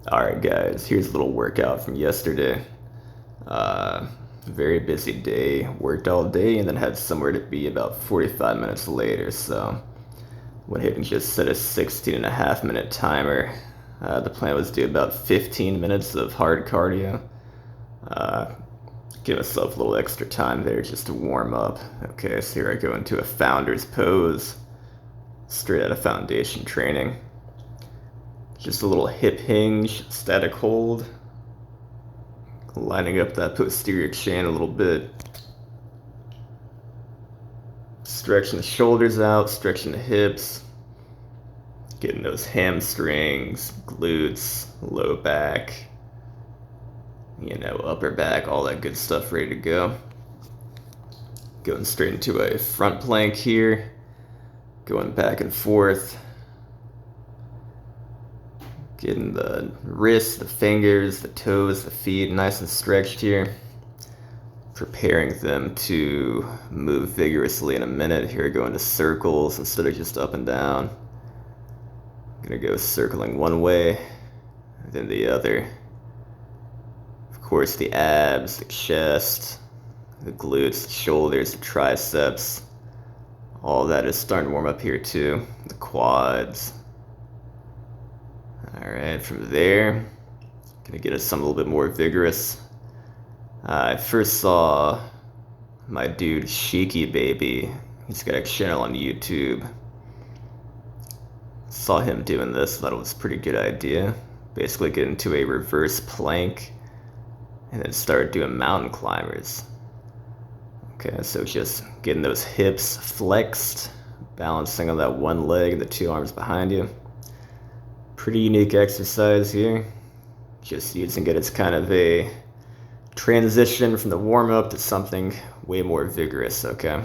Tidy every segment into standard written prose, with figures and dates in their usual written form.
Alright guys, here's a little workout from yesterday. Very busy day, worked all day and then had somewhere to be about 45 minutes later, so went ahead and just set a 16.5 minute timer. The plan was to do about 15 minutes of hard cardio. Uh, Give myself a little extra time there just to warm up. Okay, so here I go into a founder's pose, straight out of foundation training. Just a little hip hinge, static hold, lining up that posterior chain a little bit. Stretching the shoulders out, stretching the hips, getting those hamstrings, glutes, low back, upper back, all that good stuff ready to go. Going straight into a front plank here, going back and forth. Getting the wrists, the fingers, the toes, the feet nice and stretched here. Preparing them to move vigorously in a minute. Here I go into circles instead of just up and down. I'm gonna go circling one way, then the other. Of course, the abs, the chest, the glutes, the shoulders, the triceps. All that is starting to warm up here too. The quads. Alright, from there, gonna get us some a little bit more vigorous. I first saw my dude Sheiky Baby. He's got a channel on YouTube. Saw him doing this, thought it was a pretty good idea. Basically get into a reverse plank and then start doing mountain climbers. Okay, so just getting those hips flexed, balancing on that one leg and the two arms behind you. Pretty unique exercise here. Just using it as kind of a transition from the warm-up to something way more vigorous, okay?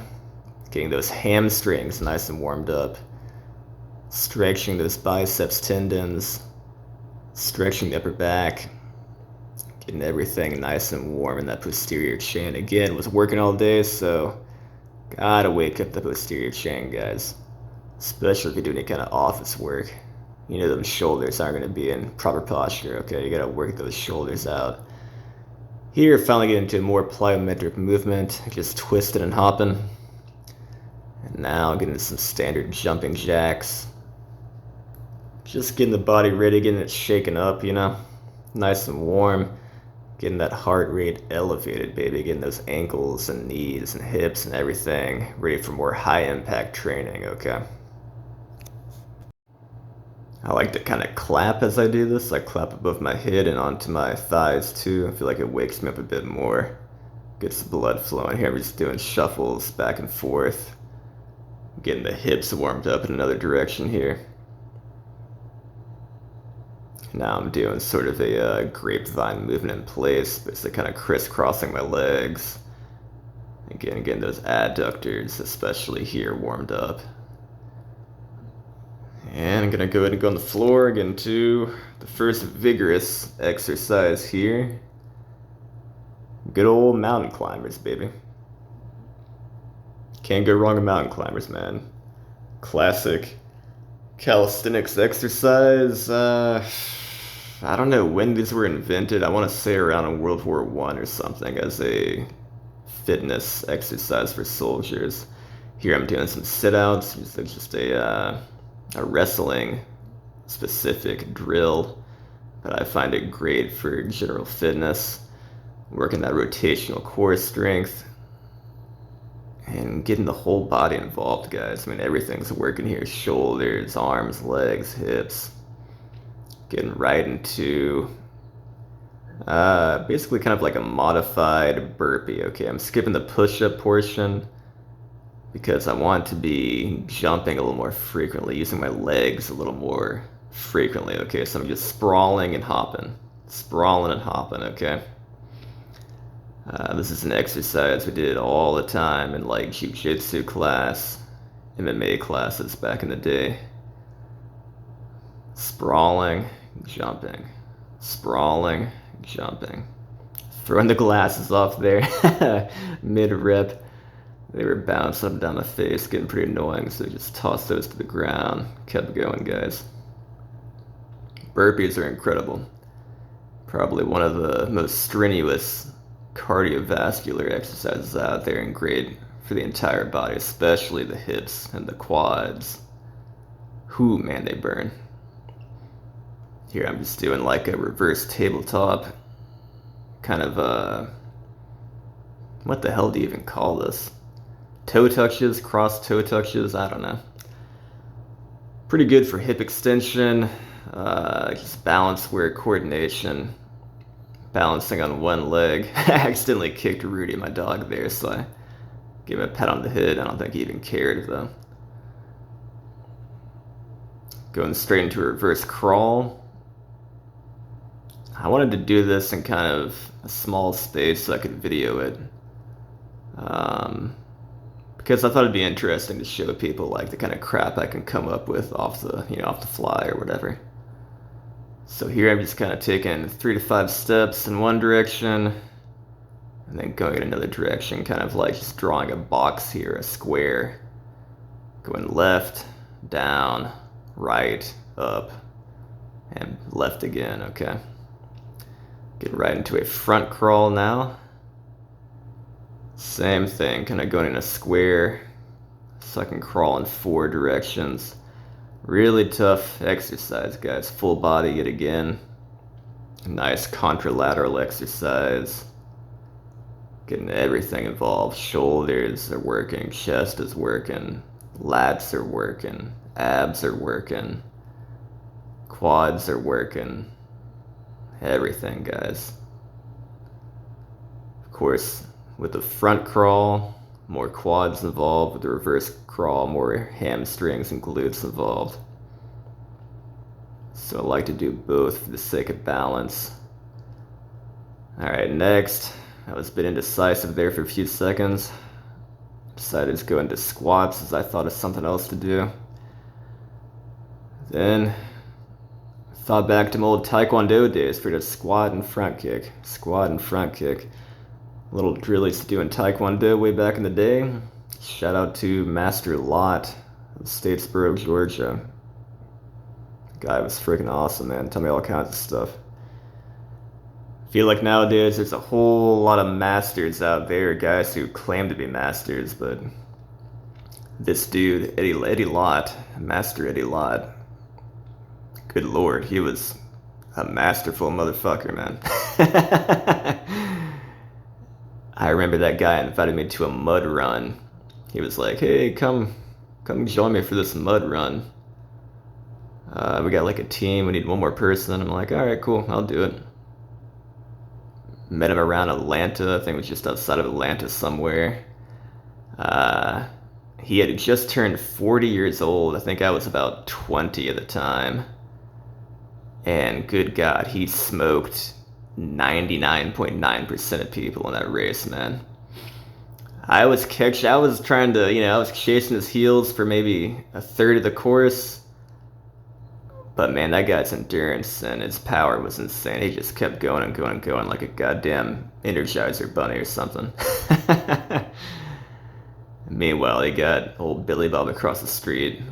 Getting those hamstrings nice and warmed up. Stretching those biceps tendons. Stretching the upper back. Getting everything nice and warm in that posterior chain. Again, was working all day, so gotta wake up the posterior chain, guys. Especially if you're doing any kind of office work. You know, them shoulders aren't going to be in proper posture, okay? You got to work those shoulders out. Here, finally get into more plyometric movement, just twisting and hopping. And now getting into some standard jumping jacks. Just getting the body ready, getting it shaken up, nice and warm. Getting that heart rate elevated, baby. Getting those ankles and knees and hips and everything ready for more high impact training, okay? I like to kind of clap as I do this. I clap above my head and onto my thighs too. I feel like it wakes me up a bit more. Gets the blood flowing here. I'm just doing shuffles back and forth. Getting the hips warmed up in another direction here. Now I'm doing sort of a grapevine movement in place, basically kind of crisscrossing my legs. Again, getting those adductors, especially here, warmed up. And I'm gonna go ahead and go on the floor, get into the first vigorous exercise here. Good old mountain climbers, baby. Can't go wrong with mountain climbers, man. Classic calisthenics exercise. I don't know when these were invented. I want to say around in World War I or something as a fitness exercise for soldiers. Here I'm doing some sit-outs. It's just a wrestling specific drill, but I find it great for general fitness, working that rotational core strength, and getting the whole body involved, guys. I mean, everything's working here. Shoulders, arms, legs, hips. Getting right into basically kind of like a modified burpee. Okay, I'm skipping the push-up portion because I want to be jumping a little more frequently, using my legs a little more frequently, okay? So I'm just sprawling and hopping, okay? This is an exercise we did all the time in like jiu-jitsu class, MMA classes back in the day. Sprawling, jumping, sprawling, jumping. Throwing the glasses off there, mid-rep. They were bouncing up and down my face, getting pretty annoying, so I just tossed those to the ground. Kept going, guys. Burpees are incredible. Probably one of the most strenuous cardiovascular exercises out there and great for the entire body, especially the hips and the quads. Whew, man, they burn. Here I'm just doing like a reverse tabletop. Kind of, what the hell do you even call this? Toe touches, cross toe touches, I don't know. Pretty good for hip extension, just balance wear coordination. Balancing on one leg. I accidentally kicked Rudy, my dog, there, so I gave him a pat on the head. I don't think he even cared, though. Going straight into a reverse crawl. I wanted to do this in kind of a small space so I could video it. Because I thought it'd be interesting to show people like the kind of crap I can come up with off the fly or whatever. So here I'm just kind of taking 3 to 5 steps in one direction and then going in another direction, kind of like just drawing a box here, a square. Going left, down, right, up, and left again, okay. Get right into a front crawl now. Same thing, kind of going in a square so I can crawl in 4 directions. Really tough exercise, guys. Full body yet again. Nice contralateral exercise. Getting everything involved. Shoulders are working, chest is working, lats are working, abs are working, quads are working. Everything, guys. Of course, with the front crawl, more quads involved. With the reverse crawl, more hamstrings and glutes involved. So I like to do both for the sake of balance. Alright, next. I was a bit indecisive there for a few seconds. Decided to go into squats as I thought of something else to do. Then thought back to my old Taekwondo days for the squat and front kick. Squat and front kick. Little drill I used to do in Taekwondo way back in the day. Shout out to Master Lot of Statesboro, Georgia. Guy was freaking awesome, man. Tell me all kinds of stuff. Feel like nowadays there's a whole lot of masters out there, guys who claim to be masters, but this dude, Eddie Lott, Master Eddie Lott, good lord, he was a masterful motherfucker, man. I remember that guy invited me to a mud run. He was like, hey, come join me for this mud run. We got like a team, we need one more person. I'm like, alright, cool, I'll do it. Met him around Atlanta, I think it was just outside of Atlanta somewhere. He had just turned 40 years old. I think I was about 20 at the time. And good God, he smoked 99.9% of people in that race, man. I was trying to, I was chasing his heels for maybe a third of the course. But man, that guy's endurance and his power was insane. He just kept going and going and going like a goddamn Energizer bunny or something. Meanwhile, he got old Billy Bob across the street,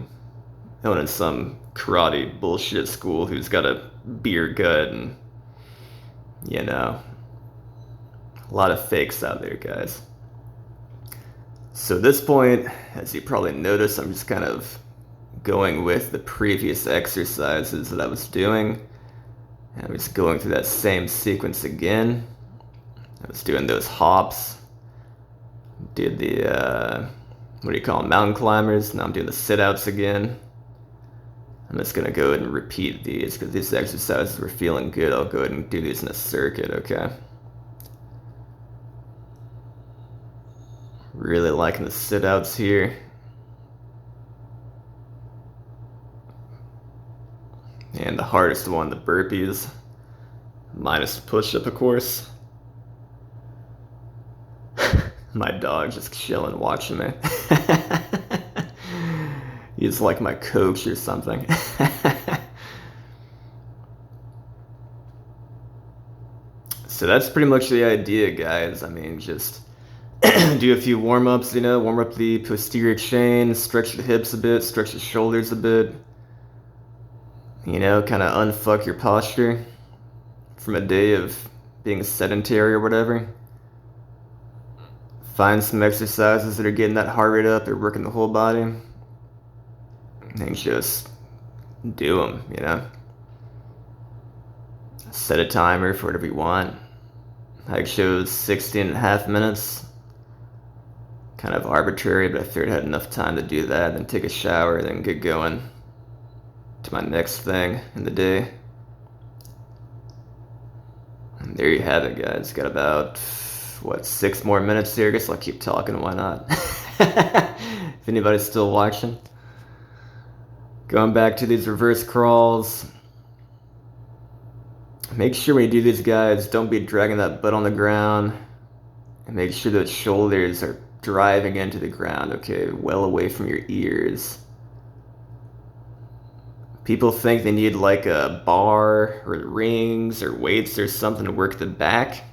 owning some karate bullshit school who's got a beer gut and, a lot of fakes out there, guys. So at this point, as you probably noticed, I'm just kind of going with the previous exercises that I was doing. And I was going through that same sequence again. I was doing those hops. Did the, what do you call them, mountain climbers. Now I'm doing the sit-outs again. I'm just going to go ahead and repeat these because these exercises were feeling good. I'll go ahead and do these in a circuit, okay? Really liking the sit-outs here. And the hardest one, the burpees. Minus the push-up, of course. My dog just chilling, watching me. He's like my coach or something. So that's pretty much the idea, guys. I mean, just do a few warm-ups, warm up the posterior chain, stretch the hips a bit, stretch the shoulders a bit. Kind of unfuck your posture from a day of being sedentary or whatever. Find some exercises that are getting that heart rate up, they're working the whole body, and just do them, you know? Set a timer for whatever you want. I chose 16.5 minutes. Kind of arbitrary, but I figured I had enough time to do that, then take a shower, then get going to my next thing in the day. And there you have it, guys. Got about, 6 more minutes here. I guess I'll keep talking, why not? If anybody's still watching. Going back to these reverse crawls. Make sure when you do these, guys, don't be dragging that butt on the ground. And make sure those shoulders are driving into the ground, okay? Well away from your ears. People think they need like a bar or rings or weights or something to work the back.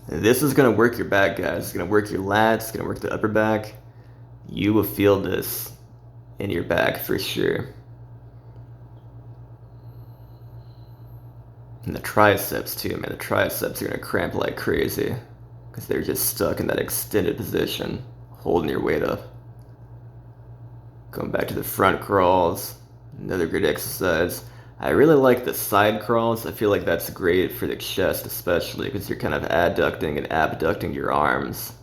This is going to work your back, guys. It's going to work your lats. It's going to work the upper back. You will feel this in your back for sure. And the triceps too, man. The triceps are going to cramp like crazy because they're just stuck in that extended position, holding your weight up. Going back to the front crawls. Another good exercise. I really like the side crawls. I feel like that's great for the chest especially because you're kind of adducting and abducting your arms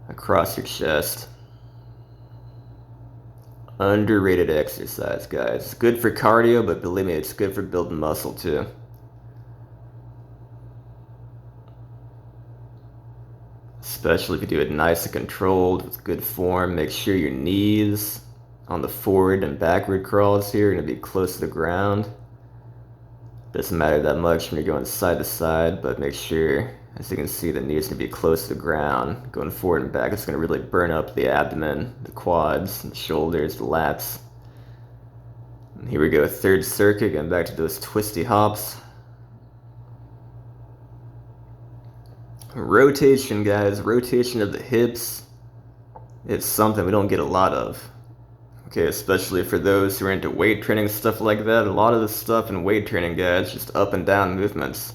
across your chest. Underrated exercise, guys. It's good for cardio, but believe me, it's good for building muscle too. Especially if you do it nice and controlled with good form. Make sure your knees on the forward and backward crawls here are going to be close to the ground. Doesn't matter that much when you're going side to side, but make sure, as you can see, the knees are going to be close to the ground. Going forward and back, it's going to really burn up the abdomen, the quads, the shoulders, the lats. And here we go, third circuit, getting back to those twisty hops. Rotation, guys, rotation of the hips. It's something we don't get a lot of. Okay, especially for those who are into weight training, stuff like that. A lot of the stuff in weight training, guys, just up and down movements.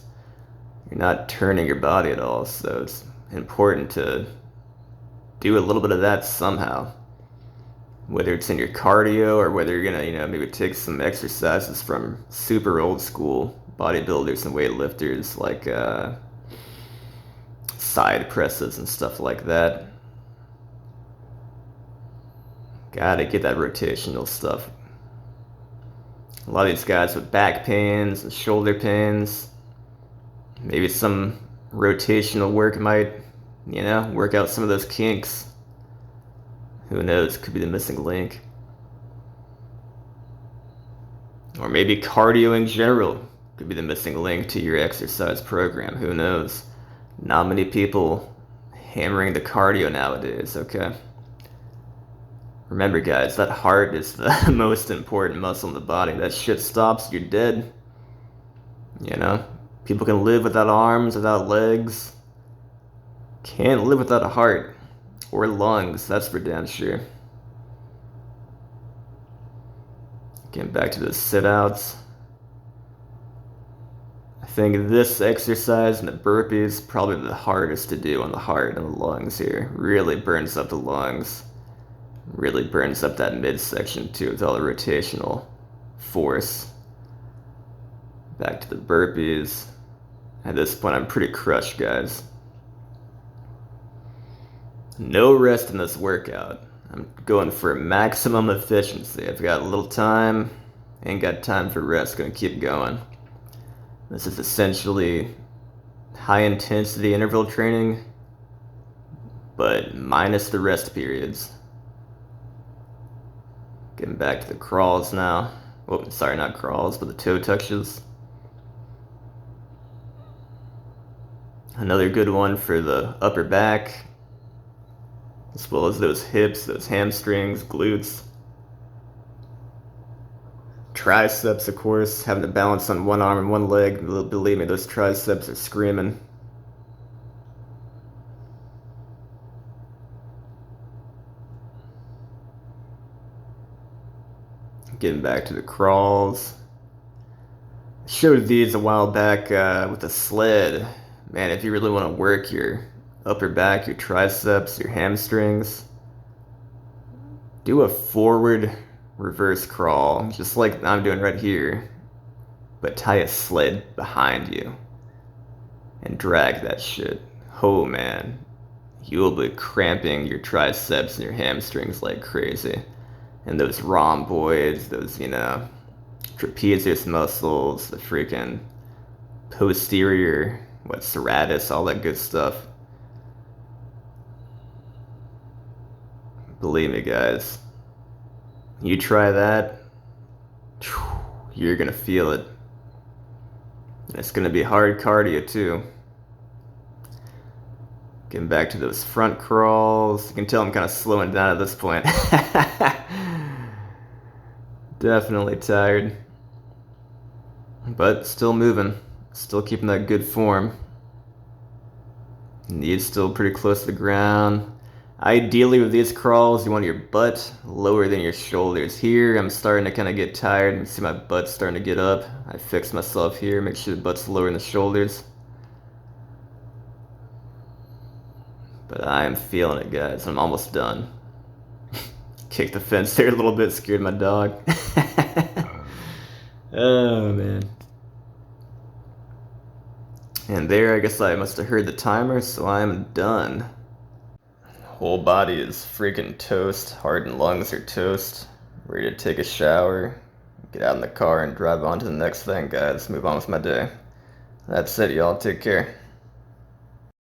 You're not turning your body at all, so it's important to do a little bit of that somehow. Whether it's in your cardio or whether you're gonna, maybe take some exercises from super old school bodybuilders and weightlifters, like side presses and stuff like that. Gotta get that rotational stuff. A lot of these guys with back pains and shoulder pains, maybe some rotational work might, work out some of those kinks. Who knows, could be the missing link. Or maybe cardio in general could be the missing link to your exercise program, who knows. Not many people hammering the cardio nowadays, okay? Remember, guys, that heart is the most important muscle in the body. That shit stops, you're dead. People can live without arms, without legs. Can't live without a heart. Or lungs, that's for damn sure. Getting back to the sit-outs. I think this exercise and the burpees probably the hardest to do on the heart and the lungs here. Really burns up the lungs. Really burns up that midsection too with all the rotational force. Back to the burpees. At this point, I'm pretty crushed, guys. No rest in this workout. I'm going for maximum efficiency. I've got a little time, ain't got time for rest, gonna keep going. This is essentially high intensity interval training, but minus the rest periods. Getting back to the crawls now. Oh, sorry, not crawls, but the toe touches. Another good one for the upper back, as well as those hips, those hamstrings, glutes. Triceps, of course, having to balance on one arm and one leg. Believe me, those triceps are screaming. Getting back to the crawls. Showed these a while back with a sled. Man, if you really want to work your upper back, your triceps, your hamstrings, do a forward reverse crawl, just like I'm doing right here, but tie a sled behind you and drag that shit. Oh man, you will be cramping your triceps and your hamstrings like crazy. And those rhomboids, those, trapezius muscles, the freaking posterior, serratus, all that good stuff. Believe me, guys, you try that, you're gonna feel it. And it's gonna be hard cardio too. Getting back to those front crawls. You can tell I'm kind of slowing down at this point. Definitely tired. But still moving. Still keeping that good form. Knees still pretty close to the ground. Ideally with these crawls, you want your butt lower than your shoulders. Here, I'm starting to kind of get tired. You can see my butt starting to get up. I fix myself here, make sure the butt's lower than the shoulders. But I am feeling it, guys. I'm almost done. Kicked the fence there a little bit, scared my dog. Oh, man. And there, I guess I must have heard the timer, so I'm done. Whole body is freaking toast. Heart and lungs are toast. Ready to take a shower, get out in the car, and drive on to the next thing, guys. Move on with my day. That's it, y'all. Take care.